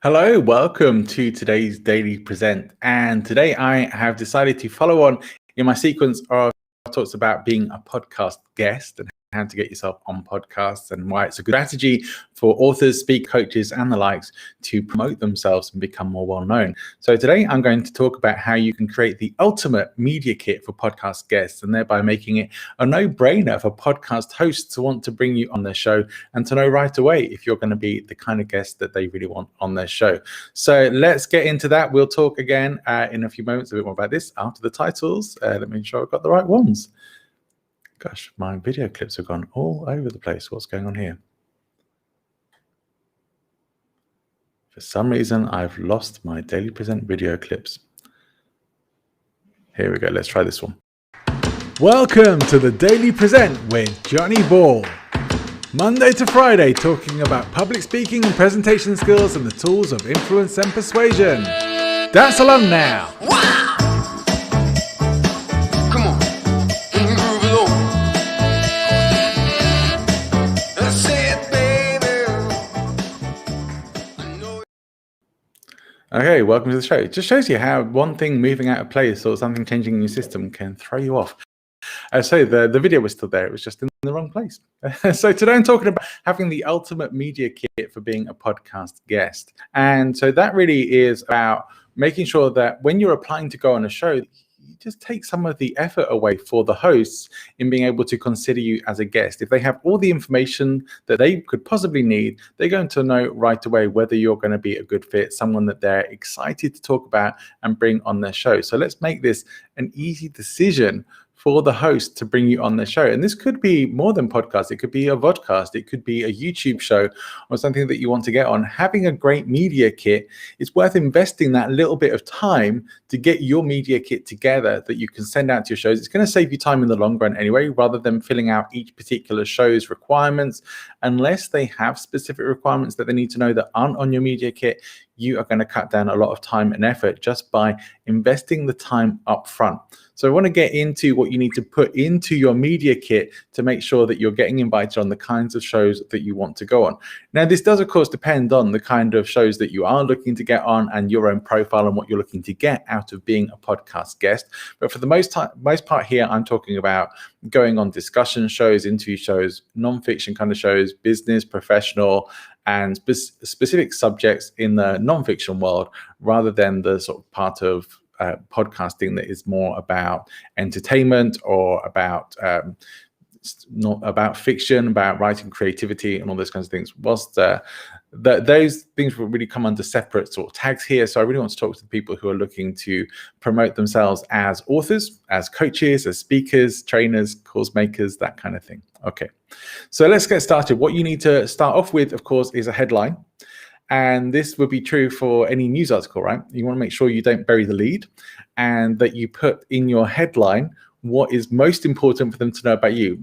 Hello, welcome to today's Daily Present. And today I have decided to follow on in my sequence of talks about being a podcast guest and how to get yourself on podcasts and why it's a good strategy for authors, speak coaches, and the likes to promote themselves and become more well known. So today I'm going to talk about how you can create the ultimate media kit for podcast guests and thereby making it a no-brainer for podcast hosts to want to bring you on their show and to know right away if you're going to be the kind of guest that they really want on their show. So let's get into that. We'll talk again in a few moments a bit more about this after the titles. Let me make sure I've got the right ones. Gosh, my video clips have gone all over the place. What's going on here? For some reason, I've lost my Daily Present video clips. Here we go. Let's try this one. Welcome to the Daily Present with Johnny Ball. Monday to Friday, talking about public speaking and presentation skills and the tools of influence and persuasion. Dance along now. Wow! Come on, can you groove it on? That's it, baby. I know. Okay, welcome to the show. It just shows you how one thing moving out of place or something changing in your system can throw you off. So the video was still there, it was just in the wrong place. So today I'm talking about having the ultimate media kit for being a podcast guest. And so that really is about making sure that when you're applying to go on a show, you just take some of the effort away for the hosts in being able to consider you as a guest. If they have all the information that they could possibly need, they're going to know right away whether you're going to be a good fit, someone that they're excited to talk about and bring on their show. So let's make this an easy decision for the host to bring you on the show. And this could be more than podcast. It could be a vodcast. It could be a YouTube show or something that you want to get on. Having a great media kit, it's worth investing that little bit of time to get your media kit together that you can send out to your shows. It's going to save you time in the long run anyway, rather than filling out each particular show's requirements. Unless they have specific requirements that they need to know that aren't on your media kit, you are going to cut down a lot of time and effort just by investing the time up front. So I want to get into what you need to put into your media kit to make sure that you're getting invited on the kinds of shows that you want to go on. Now, this does, of course, depend on the kind of shows that you are looking to get on and your own profile and what you're looking to get out of being a podcast guest. But for the most part here, I'm talking about going on discussion shows, interview shows, non-fiction kind of shows, business, professional, and specific subjects in the non-fiction world, rather than the sort of part of podcasting that is more about entertainment or about not about fiction, about writing, creativity, and all those kinds of things. Whilst those things will really come under separate sort of tags here. So I really want to talk to the people who are looking to promote themselves as authors, as coaches, as speakers, trainers, course makers, that kind of thing. Okay, so let's get started. What you need to start off with, of course, is a headline. And this would be true for any news article, right? You want to make sure you don't bury the lead and that you put in your headline what is most important for them to know about you.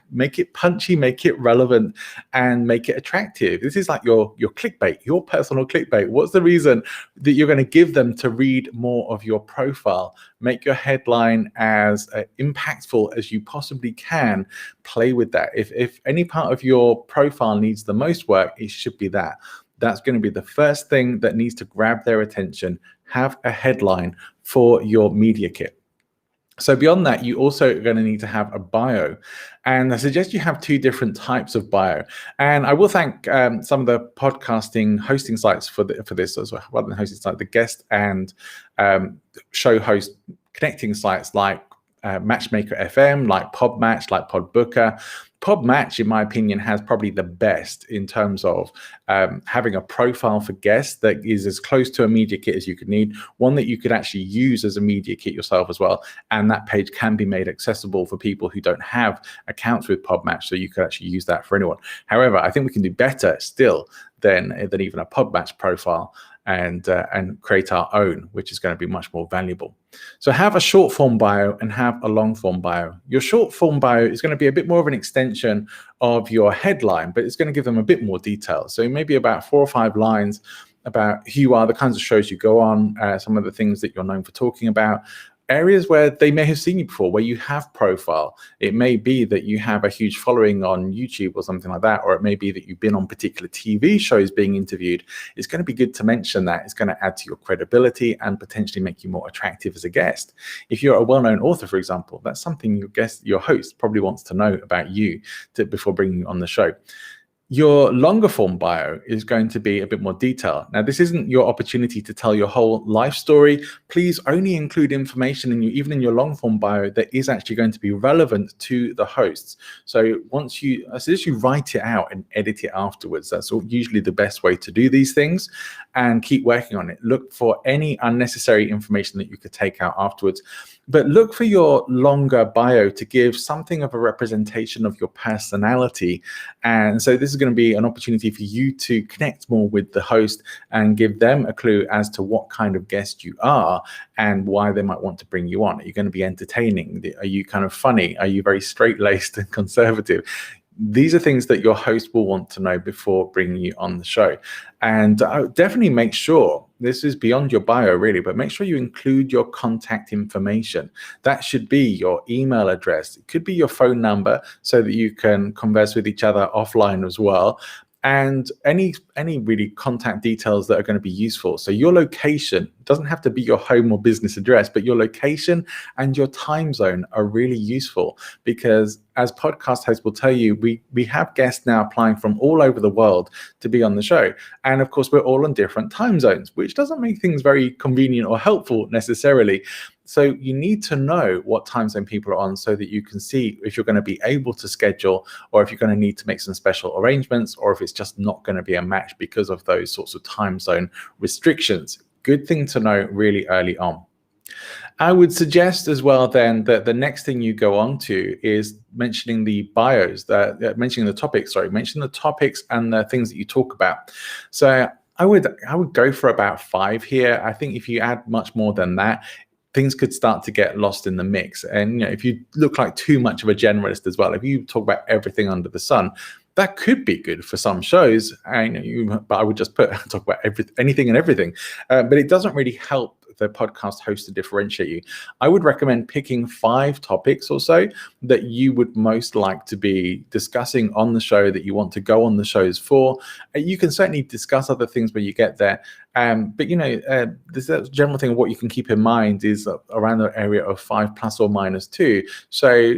Make it punchy, make it relevant, and make it attractive. This is like your clickbait, your personal clickbait. What's the reason that you're going to give them to read more of your profile? Make your headline as impactful as you possibly can. Play with that. If any part of your profile needs the most work, it should be that. That's going to be the first thing that needs to grab their attention. Have a headline for your media kit. So beyond that, you also are going to need to have a bio. And I suggest you have two different types of bio. And I will thank some of the podcasting hosting sites for this as well, rather than hosting sites, the guest and show host connecting sites like Matchmaker FM, like Podmatch, like Podbooker. Podmatch, in my opinion, has probably the best in terms of having a profile for guests that is as close to a media kit as you could need, one that you could actually use as a media kit yourself as well. And that page can be made accessible for people who don't have accounts with Podmatch, so you could actually use that for anyone. However, I think we can do better still than even a Podmatch profile and create our own, which is going to be much more valuable. So have a short form bio and have a long form bio. Your short form bio is going to be a bit more of an extension of your headline, but it's going to give them a bit more detail. So maybe about 4 or 5 lines about who you are, the kinds of shows you go on, some of the things that you're known for talking about, areas where they may have seen you before, where you have profile. It may be that you have a huge following on YouTube or something like that, or it may be that you've been on particular TV shows being interviewed. It's going to be good to mention that. It's going to add to your credibility and potentially make you more attractive as a guest. If you're a well-known author, for example, that's something your host probably wants to know about you before bringing you on the show. Your longer form bio is going to be a bit more detailed. Now, this isn't your opportunity to tell your whole life story. Please only include information even in your long form bio that is actually going to be relevant to the hosts. So I suggest you write it out and edit it afterwards. That's usually the best way to do these things, and keep working on it. Look for any unnecessary information that you could take out afterwards. But look for your longer bio to give something of a representation of your personality. And so this is going to be an opportunity for you to connect more with the host and give them a clue as to what kind of guest you are and why they might want to bring you on. Are you going to be entertaining? Are you kind of funny? Are you very straight-laced and conservative? These are things that your host will want to know before bringing you on the show. And definitely make sure, this is beyond your bio really, but make sure you include your contact information. That should be your email address. It could be your phone number so that you can converse with each other offline as well. And any really contact details that are going to be useful. So your location doesn't have to be your home or business address, but your location and your time zone are really useful, because as podcast hosts will tell you, we have guests now applying from all over the world to be on the show. And of course, we're all on different time zones, which doesn't make things very convenient or helpful necessarily. So you need to know what time zone people are on so that you can see if you're going to be able to schedule, or if you're going to need to make some special arrangements, or if it's just not going to be a match because of those sorts of time zone restrictions. Good thing to know really early on. I would suggest as well then that the next thing you go on to is mentioning the bios, mentioning the topics and the things that you talk about. So I would go for about 5 here. I think if you add much more than that, things could start to get lost in the mix. And if you look like too much of a generalist as well, if you talk about everything under the sun, that could be good for some shows. But I would just talk about anything and everything. But it doesn't really help the podcast host to differentiate you. I would recommend picking 5 topics or so that you would most like to be discussing on the show, that you want to go on the shows for. You can certainly discuss other things when you get there. But this general thing of what you can keep in mind is around the area of 5 plus or minus 2. So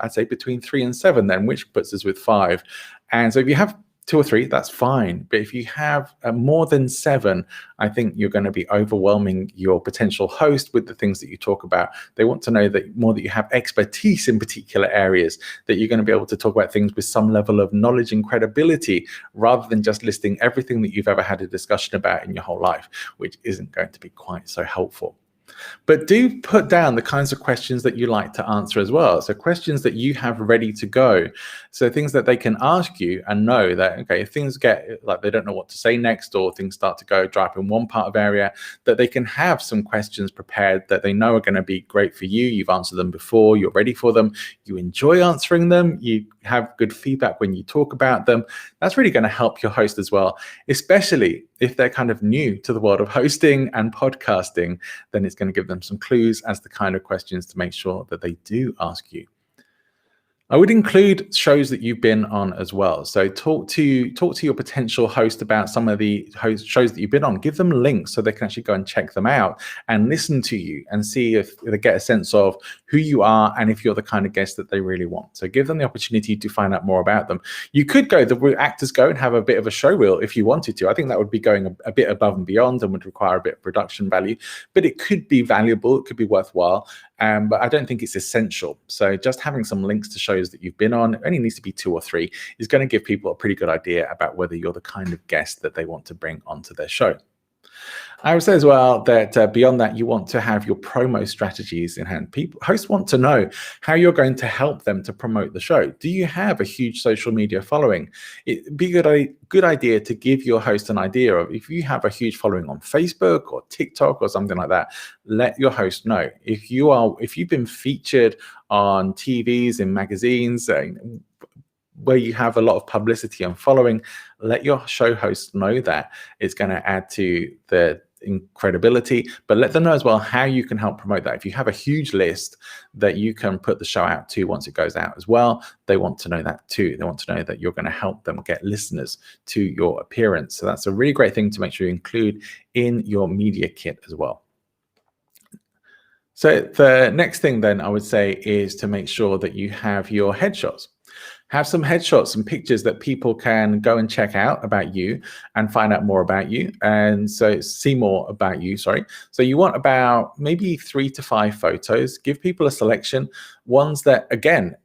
I'd say between 3 and 7 then, which puts us with 5. And so if you have 2 or 3, that's fine. But if you have more than 7, I think you're going to be overwhelming your potential host with the things that you talk about. They want to know that you have expertise in particular areas, that you're going to be able to talk about things with some level of knowledge and credibility, rather than just listing everything that you've ever had a discussion about in your whole life, which isn't going to be quite so helpful. But do put down the kinds of questions that you like to answer as well. So questions that you have ready to go. So things that they can ask you and know that, okay, if things get like they don't know what to say next, or things start to go dry up in one part of area, that they can have some questions prepared that they know are going to be great for you. You've answered them before, you're ready for them, you enjoy answering them, you have good feedback when you talk about them. That's really going to help your host as well, especially if they're kind of new to the world of hosting and podcasting. Then it's going to give them some clues as the kind of questions to make sure that they do ask you. I would include shows that you've been on as well. So talk to your potential host about some of the shows that you've been on. Give them links so they can actually go and check them out and listen to you and see if they get a sense of who you are and if you're the kind of guest that they really want. So give them the opportunity to find out more about them. You could go the route actors go and have a bit of a show reel if you wanted to. I think that would be going a bit above and beyond and would require a bit of production value, but it could be valuable. It could be worthwhile. But I don't think it's essential. So just having some links to shows that you've been on, it only needs to be 2 or 3, is going to give people a pretty good idea about whether you're the kind of guest that they want to bring onto their show. I would say as well that beyond that, you want to have your promo strategies in hand. Hosts want to know how you're going to help them to promote the show. Do you have a huge social media following? It'd be a good idea to give your host an idea of, if you have a huge following on Facebook or TikTok or something like that, let your host know. If you've been featured on TVs, in magazines, where you have a lot of publicity and following, let your show host know that. It's going to add to credibility, but let them know as well how you can help promote that. If you have a huge list that you can put the show out to once it goes out as well, they want to know that too. They want to know that you're going to help them get listeners to your appearance. So that's a really great thing to make sure you include in your media kit as well. So the next thing then I would say is to make sure that you have your headshots. Have some headshots, some pictures that people can go and check out about you and find out more about you. And so see more about you, sorry. So you want about maybe 3 to 5 photos. Give people a selection, ones that, again,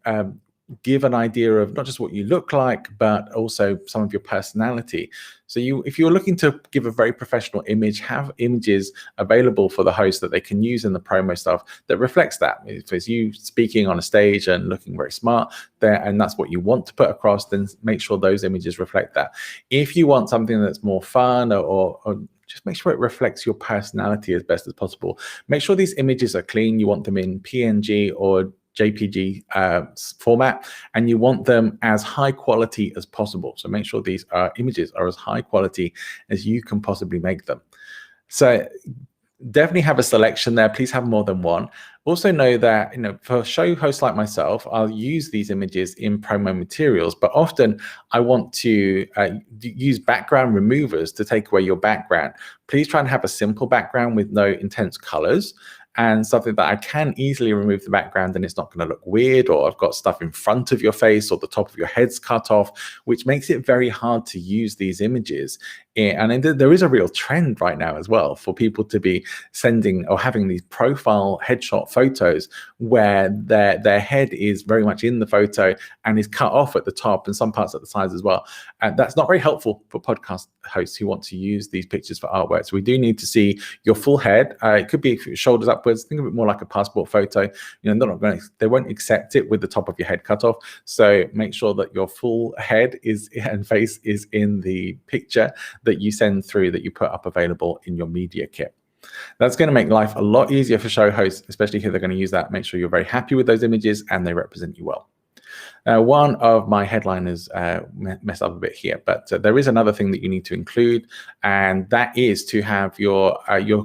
give an idea of not just what you look like, but also some of your personality. So if you're looking to give a very professional image, have images available for the host that they can use in the promo stuff that reflects that. If it's you speaking on a stage and looking very smart there, and that's what you want to put across, then make sure those images reflect that. If you want something that's more fun or just make sure it reflects your personality as best as possible. Make sure these images are clean. You want them in PNG or JPG format, and you want them as high quality as possible. So make sure these images are as high quality as you can possibly make them. So definitely have a selection there. Please have more than one. Also know that, for show hosts like myself, I'll use these images in promo materials, but often I want to use background removers to take away your background. Please try and have a simple background with no intense colors, and something that I can easily remove the background and it's not going to look weird, or I've got stuff in front of your face or the top of your head's cut off, which makes it very hard to use these images. And there is a real trend right now as well for people to be sending or having these profile headshot photos where their head is very much in the photo and is cut off at the top and some parts at the sides as well. And that's not very helpful for podcast hosts who want to use these pictures for artwork. So we do need to see your full head. It could be shoulders upwards. Think of it more like a passport photo. They won't accept it with the top of your head cut off. So make sure that your full head and face is in the picture that you send through, that you put up available in your media kit. That's going to make life a lot easier for show hosts, especially if they're going to use that. Make sure you're very happy with those images and they represent you well. One of my headliners messed up a bit here, but there is another thing that you need to include, and that is to have your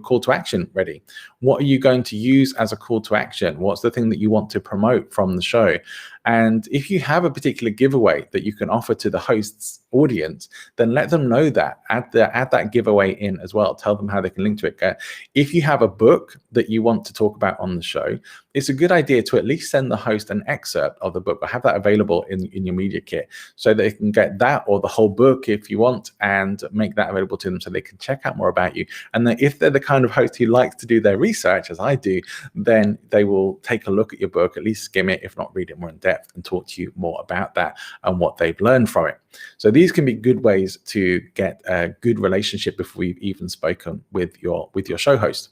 call to action ready. What are you going to use as a call to action? What's the thing that you want to promote from the show? And if you have a particular giveaway that you can offer to the host's audience, then let them know that. Add that giveaway in as well. Tell them how they can link to it. If you have a book that you want to talk about on the show, it's a good idea to at least send the host an excerpt of the book, or have that available in your media kit, so they can get that or the whole book if you want, and make that available to them so they can check out more about you. And then if they're the kind of host who likes to do their research, as I do, then they will take a look at your book, at least skim it, if not read it more in depth, and talk to you more about that and what they've learned from it. So these can be good ways to get a good relationship before we've even spoken with your show host.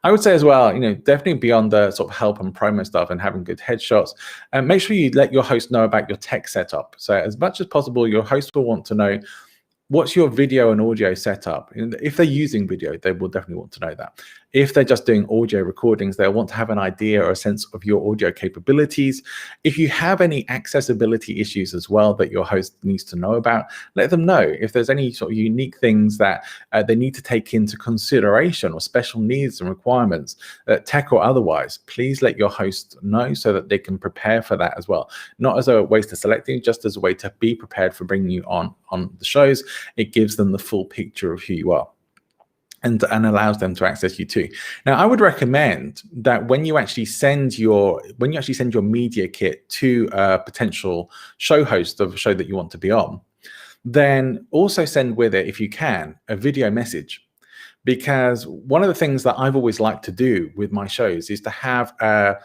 I would say as well, definitely beyond the sort of help and promo stuff and having good headshots, and make sure you let your host know about your tech setup. So as much as possible, your host will want to know, what's your video and audio setup? And if they're using video, they will definitely want to know that. If they're just doing audio recordings, they'll want to have an idea or a sense of your audio capabilities. If you have any accessibility issues as well that your host needs to know about, let them know. If there's any sort of unique things that they need to take into consideration, or special needs and requirements, tech or otherwise, please let your host know so that they can prepare for that as well. Not as a way to selecting, just as a way to be prepared for bringing you on the shows. It gives them the full picture of who you are, and allows them to access you too. Now, I would recommend that when you actually send your media kit to a potential show host of a show that you want to be on, then also send with it, if you can, a video message. Because one of the things that I've always liked to do with my shows is to have a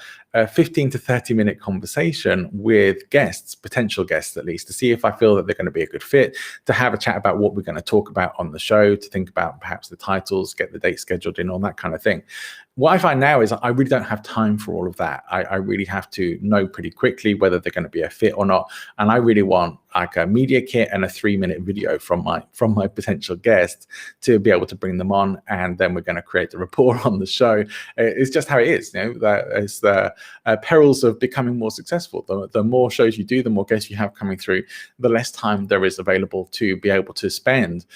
15 to 30 minute conversation with guests, potential guests at least, to see if I feel that they're going to be a good fit, to have a chat about what we're going to talk about on the show, to think about perhaps the titles, get the date scheduled in, all that kind of thing. what I find now is I really don't have time for all of that. I really have to know pretty quickly whether they're going to be a fit or not. And I really want like a media kit and a 3-minute video from my potential guests to be able to bring them on, and then we're going to create the rapport on the show. It's just how it is. That is the perils of becoming more successful. The more shows you do, the more guests you have coming through, the less time there is available to be able to spend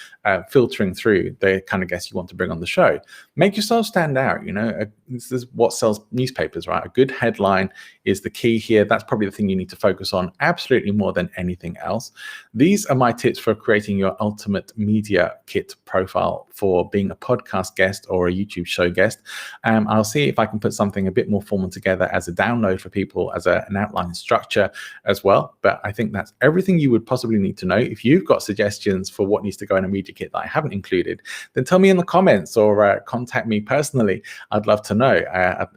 filtering through the kind of guests you want to bring on the show. Make yourself stand out. This is what sells newspapers, right? A good headline is the key here. That's probably the thing you need to focus on absolutely more than anything else. These are my tips for creating your ultimate media kit profile for being a podcast guest or a YouTube show guest. I'll see if I can put something a bit more formal together as a download for people, as an outline structure as well. But I think that's everything you would possibly need to know. If you've got suggestions for what needs to go in a media kit that I haven't included, then tell me in the comments or contact me personally. I'd love to know.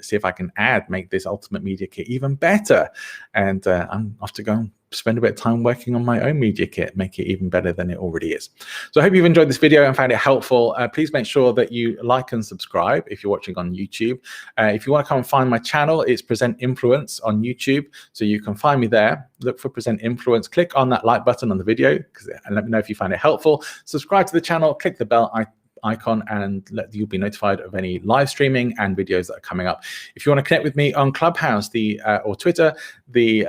See if I can make this ultimate media kit even better. And I'm off to go and spend a bit of time working on my own media kit, make it even better than it already is. So I hope you've enjoyed this video and found it helpful. Please make sure that you like and subscribe if you're watching on YouTube. If you want to come and find my channel, it's Present Influence on YouTube. So you can find me there. Look for Present Influence. Click on that like button on the video and let me know if you find it helpful. Subscribe to the channel, click the bell icon, and you'll be notified of any live streaming and videos that are coming up. If you want to connect with me on Clubhouse or Twitter, the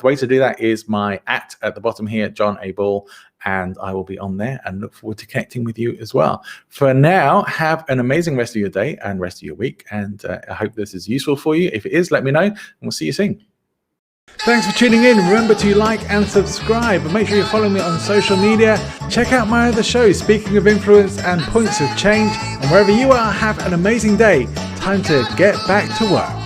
way to do that is my @ at the bottom here, John A. Ball, and I will be on there and look forward to connecting with you as well. For now, have an amazing rest of your day and rest of your week, and I hope this is useful for you. If it is, let me know, and we'll see you soon. Thanks for tuning in. Remember to like and subscribe, and make sure you follow me on social media. Check out my other shows, Speaking of Influence and Points of Change. And wherever you are, have an amazing day. Time to get back to work.